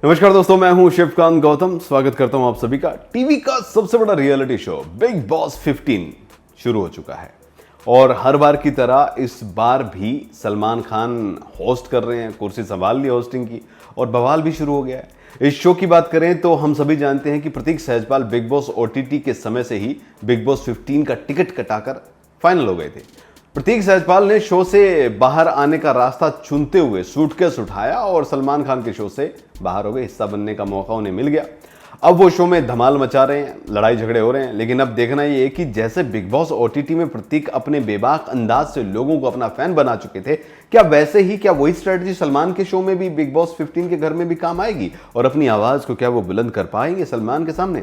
नमस्कार दोस्तों, मैं हूं शिवकांत गौतम। स्वागत करता हूं आप सभी का। टीवी का सबसे बड़ा रियलिटी शो बिग बॉस 15 शुरू हो चुका है और हर बार की तरह इस बार भी सलमान खान होस्ट कर रहे हैं। कुर्सी संभाल ली होस्टिंग की और बवाल भी शुरू हो गया है। इस शो की बात करें तो हम सभी जानते हैं कि प्रतीक सहजपाल बिग बॉस ओटीटी के समय से ही बिग बॉस 15 का टिकट कटाकर फाइनल हो गए थे। प्रतीक सहजपाल ने शो से बाहर आने का रास्ता चुनते हुए सूटकेस उठाया और सलमान खान के शो से बाहर हो गए। हिस्सा बनने का मौका उन्हें मिल गया। अब वो शो में धमाल मचा रहे हैं, लड़ाई झगड़े हो रहे हैं। लेकिन अब देखना ये है कि जैसे बिग बॉस ओटीटी में प्रतीक अपने बेबाक अंदाज से लोगों को अपना फैन बना चुके थे, क्या वही स्ट्रेटजी सलमान के शो में भी बिग बॉस 15 के घर में भी काम आएगी और अपनी आवाज को क्या वो बुलंद कर पाएंगे सलमान के सामने।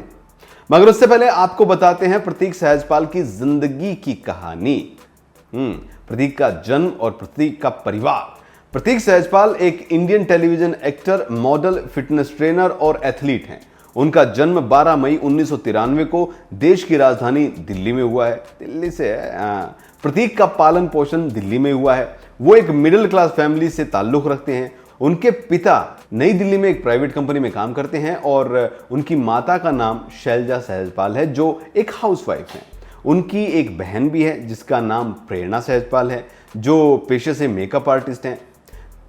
मगर उससे पहले आपको बताते हैं प्रतीक सहजपाल की जिंदगी की कहानी। प्रतीक का जन्म और प्रतीक का परिवार। प्रतीक सहजपाल एक Indian television actor, model, fitness trainer और एथलीट हैं। उनका जन्म 12 मई 1993 को देश की राजधानी दिल्ली में हुआ है। दिल्ली से है। प्रतीक का पालन पोषण दिल्ली में हुआ है। वो एक मिडिल क्लास फैमिली से ताल्लुक रखते हैं। उनके पिता नई दिल्ली में एक प्राइवेट कंपनी में काम करते हैं और उनकी माता का नाम शैलजा सहजपाल है, जो एक हाउसवाइफ है। उनकी एक बहन भी है जिसका नाम प्रेरणा सहजपाल है, जो पेशे से मेकअप आर्टिस्ट हैं।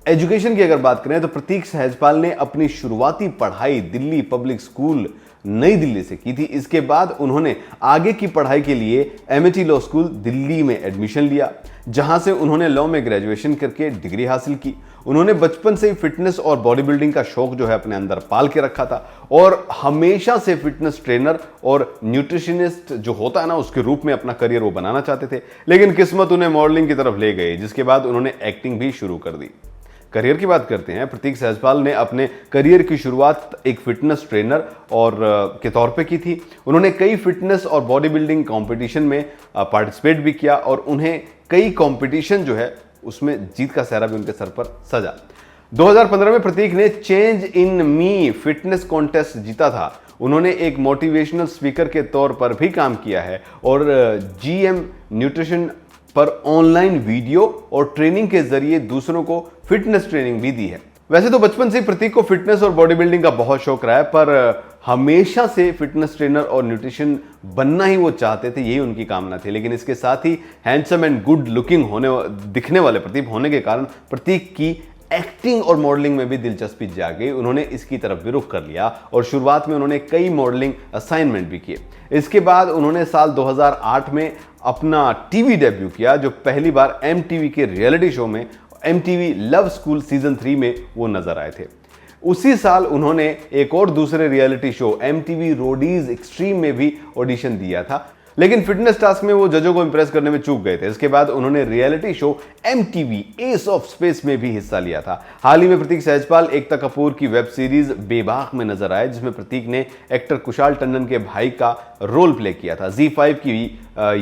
एजुकेशन की अगर बात करें तो प्रतीक सहजपाल ने अपनी शुरुआती पढ़ाई दिल्ली पब्लिक स्कूल नई दिल्ली से की थी। इसके बाद उन्होंने आगे की पढ़ाई के लिए एमिटी लॉ स्कूल दिल्ली में एडमिशन लिया, जहां से उन्होंने लॉ में ग्रेजुएशन करके डिग्री हासिल की। उन्होंने बचपन से ही फिटनेस और बॉडी बिल्डिंग का शौक जो है अपने अंदर पाल के रखा था और हमेशा से फिटनेस ट्रेनर और न्यूट्रिशनिस्ट जो होता है ना, उसके रूप में अपना करियर वो बनाना चाहते थे। लेकिन किस्मत उन्हें मॉडलिंग की तरफ ले गई, जिसके बाद उन्होंने एक्टिंग भी शुरू कर दी। करियर की बात करते हैं। प्रतीक सहजपाल ने अपने करियर की शुरुआत एक फिटनेस ट्रेनर और के तौर पे की थी। उन्होंने कई फिटनेस और बॉडी बिल्डिंग कंपटीशन में पार्टिसिपेट भी किया और उन्हें कई कंपटीशन जो है उसमें जीत का सेहरा भी उनके सर पर सजा। 2015 में प्रतीक ने change in me fitness contest जीता था। उन्होंने एक मोटिवेशनल स्पीकर के तौर पर भी काम किया है और जीएम न्यूट्रिशन पर ऑनलाइन वीडियो और ट्रेनिंग के जरिए दूसरों को फिटनेस ट्रेनिंग भी दी है। वैसे तो बचपन से प्रतीक को फिटनेस और बॉडी बिल्डिंग का बहुत शौक रहा है, पर हमेशा से फिटनेस ट्रेनर और न्यूट्रिशन बनना ही वो चाहते थे, यही उनकी कामना थी। लेकिन इसके साथ ही हैंडसम एंड गुड लुकिंग दिखने वाले प्रतीक होने के कारण प्रतीक की एक्टिंग और मॉडलिंग में भी दिलचस्पी जाग गई। उन्होंने इसकी तरफ भी रुख कर लिया और शुरुआत में उन्होंने कई मॉडलिंग असाइनमेंट भी किए। इसके बाद उन्होंने साल 2008 में अपना टीवी डेब्यू किया, जो पहली बार एमटीवी के रियलिटी शो में एमटीवी लव स्कूल सीजन 3 में वो नजर आए थे। उसी साल उन्होंने एक और दूसरे reality show MTV Roadies extreme में भी ऑडिशन दिया था, लेकिन फिटनेस टास्क में वो जजों को इंप्रेस करने में चूक गए थे। इसके बाद उन्होंने reality show MTV S of space में भी हिस्सा लिया था। हाल ही में प्रतीक सहजपाल एकता कपूर की वेब सीरीज बेबाक में नजर आए, जिसमें प्रतीक ने एक्टर कुशाल टंडन के भाई का रोल प्ले किया था। Z5 की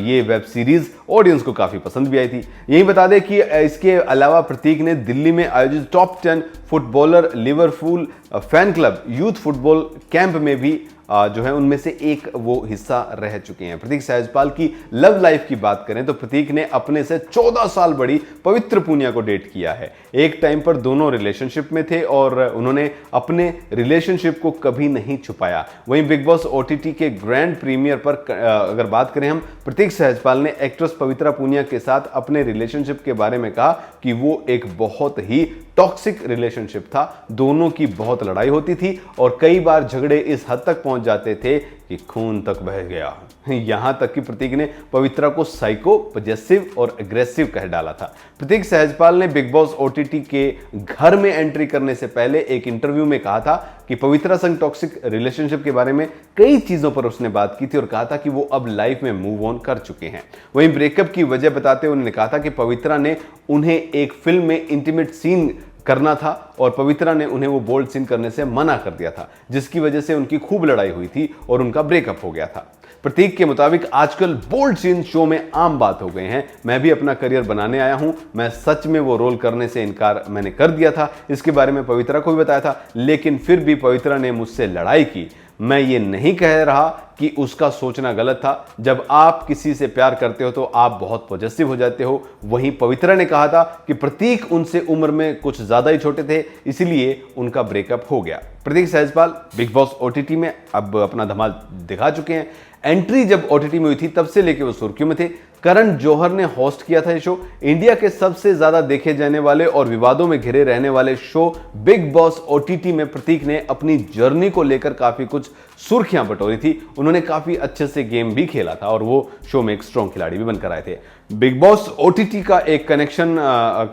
ये वेब सीरीज ऑडियंस को काफी पसंद भी आई थी। यही बता दें कि इसके अलावा प्रतीक ने दिल्ली में आयोजित top 10 footballer Liverpool fan club youth football camp में भी जो है उनमें से एक वो हिस्सा रह चुके हैं। प्रतीक सहजपाल की लव लाइफ की बात करें तो प्रतीक ने अपने से 14 साल बड़ी पवित्र पूनिया को डेट किया है। एक टाइम पर दोनों रिलेशनशिप में थे और उन्होंने अपने रिलेशनशिप को कभी नहीं छुपाया। वहीं बिग बॉस ओटीटी के ग्रैंड प्रीमियर पर अगर बात करें हम, प्रतीक सहजपाल ने एक्ट्रेस पवित्रा पूनिया के साथ अपने रिलेशनशिप के बारे में कहा कि वो एक बहुत ही टॉक्सिक रिलेशनशिप था। दोनों की बहुत लड़ाई होती थी और कई बार झगड़े इस हद तक पहुंच जाते थे कि खून तक बह गया। यहां तक कि प्रतीक ने पवित्रा को साइको, पजेसिव और एग्रेसिव कह डाला था। प्रतीक सहजपाल ने बिग बॉस ओटीटी के घर में एंट्री करने से पहले एक इंटरव्यू में कहा था कि पवित्रा संग टॉक्सिक रिलेशनशिप के बारे में कई चीजों पर उसने बात की थी और कहा था कि वो अब लाइफ में मूव ऑन कर चुके हैं। वहीं ब्रेकअप की वजह बताते हुए उन्होंने कहा था कि पवित्रा ने उन्हें एक फिल्म में इंटीमेट सीन करना था और पवित्रा ने उन्हें वो बोल्ड सीन करने से मना कर दिया था, जिसकी वजह से उनकी खूब लड़ाई हुई थी और उनका ब्रेकअप हो गया था। प्रतीक के मुताबिक आजकल बोल्ड सीन शो में आम बात हो गए हैं। मैं भी अपना करियर बनाने आया हूं। मैं सच में वो रोल करने से इनकार मैंने कर दिया था। इसके बारे में पवित्रा को भी बताया था, लेकिन फिर भी पवित्रा ने मुझसे लड़ाई की। मैं ये नहीं कह रहा कि उसका सोचना गलत था। जब आप किसी से प्यार करते हो तो आप बहुत पॉजिटिव हो जाते हो। वहीं पवित्रा ने कहा था कि प्रतीक उनसे उम्र में कुछ ज्यादा ही छोटे थे, इसीलिए उनका ब्रेकअप हो गया। प्रतीक सहजपाल बिग बॉस ओटीटी में अब अपना धमाल दिखा चुके हैं। एंट्री जब ओटीटी में हुई थी तब से लेकर वो सुर्खियों में थे। करण जौहर ने होस्ट किया था ये शो। इंडिया के सबसे ज्यादा देखे जाने वाले और विवादों में घिरे रहने वाले शो बिग बॉस ओटीटी में प्रतीक ने अपनी जर्नी को लेकर काफी कुछ सुर्खियां बटोरी थी। उन्होंने काफी अच्छे से गेम भी खेला था और वो शो में एक स्ट्रॉन्ग खिलाड़ी भी बनकर आए थे। बिग बॉस ओटीटी का एक कनेक्शन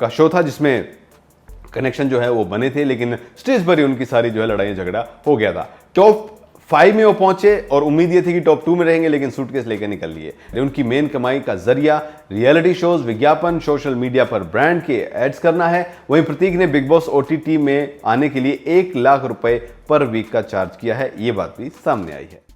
का शो था जिसमें कनेक्शन जो है वो बने थे, लेकिन स्टेज पर ही उनकी सारी जो है लड़ाई झगड़ा हो गया था। टॉप 5 में वो पहुंचे और उम्मीद ये थी कि टॉप 2 में रहेंगे, लेकिन सूटकेस लेकर निकल लिए। उनकी मेन कमाई का जरिया रियलिटी शोज, विज्ञापन, सोशल मीडिया पर ब्रांड के एड्स करना है। वहीं प्रतीक ने बिग बॉस ओटीटी में आने के लिए 1 लाख रुपए पर वीक का चार्ज किया है, ये बात भी सामने आई है।